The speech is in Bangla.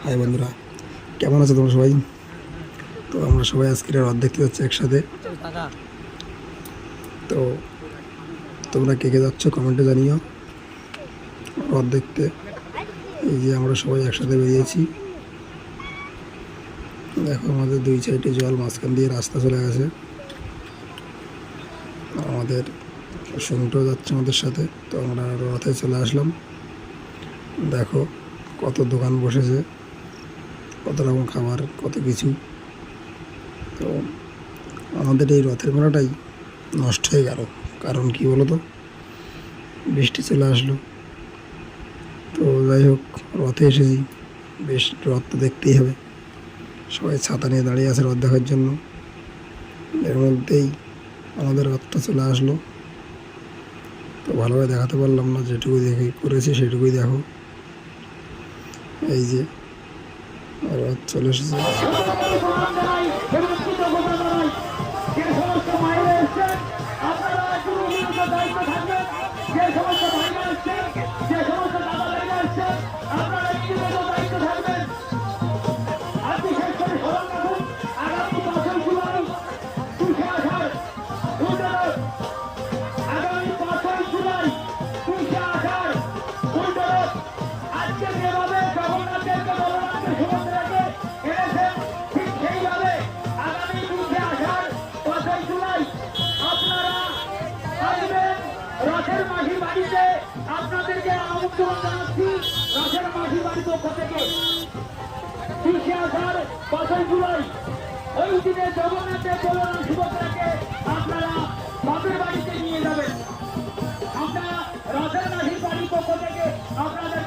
হাই বন্ধুরা, কেমন আছো তোমরা সবাই? তো আমরা সবাই আজকের রথ দেখতে যাচ্ছি একসাথে। তো তোমরা কে কে যাচ্ছ কমেন্টে জানিও রথ দেখতে। এই যে আমরা সবাই একসাথে বেরিয়েছি। দেখো আমাদের দুই সাইডে জল, মাঝখান দিয়ে রাস্তা চলে গেছে। আমাদের সঙ্গীটাও যাচ্ছে আমাদের সাথে। তো আমরা রথে চলে আসলাম। দেখো কত দোকান বসেছে, কত রকম খাবার, কত কিছু। তো আমাদের এই রথের মেলাটাই নষ্ট হয়ে গেল, কারণ কি বলো তো, বৃষ্টি চলে আসলো। তো যাই হোক, রথে এসেছি, বেশ রথ তো দেখতেই হবে। সবাই ছাতা নিয়ে দাঁড়িয়ে আছে রথ দেখার জন্য। এর মধ্যেই আমাদের রথটা চলে আসলো। তো ভালোভাবে দেখাতে পারলাম না, যেটুকু দেখে করেছি সেটুকুই দেখো। এই যে রথ চলে এসেছে। রথের মাঝির বাড়িতে আপনাদেরকে আমন্ত্রণ জানাচ্ছি। রথের মাঝির বাড়ির পক্ষ থেকে 5 জুলাই ওই দিনে জগন্নাথের বলরাম সুভদ্রাকে আপনারা বাপের বাড়িতে নিয়ে যাবেন। আমরা রথের মাঝির বাড়ির পক্ষ থেকে আপনাদের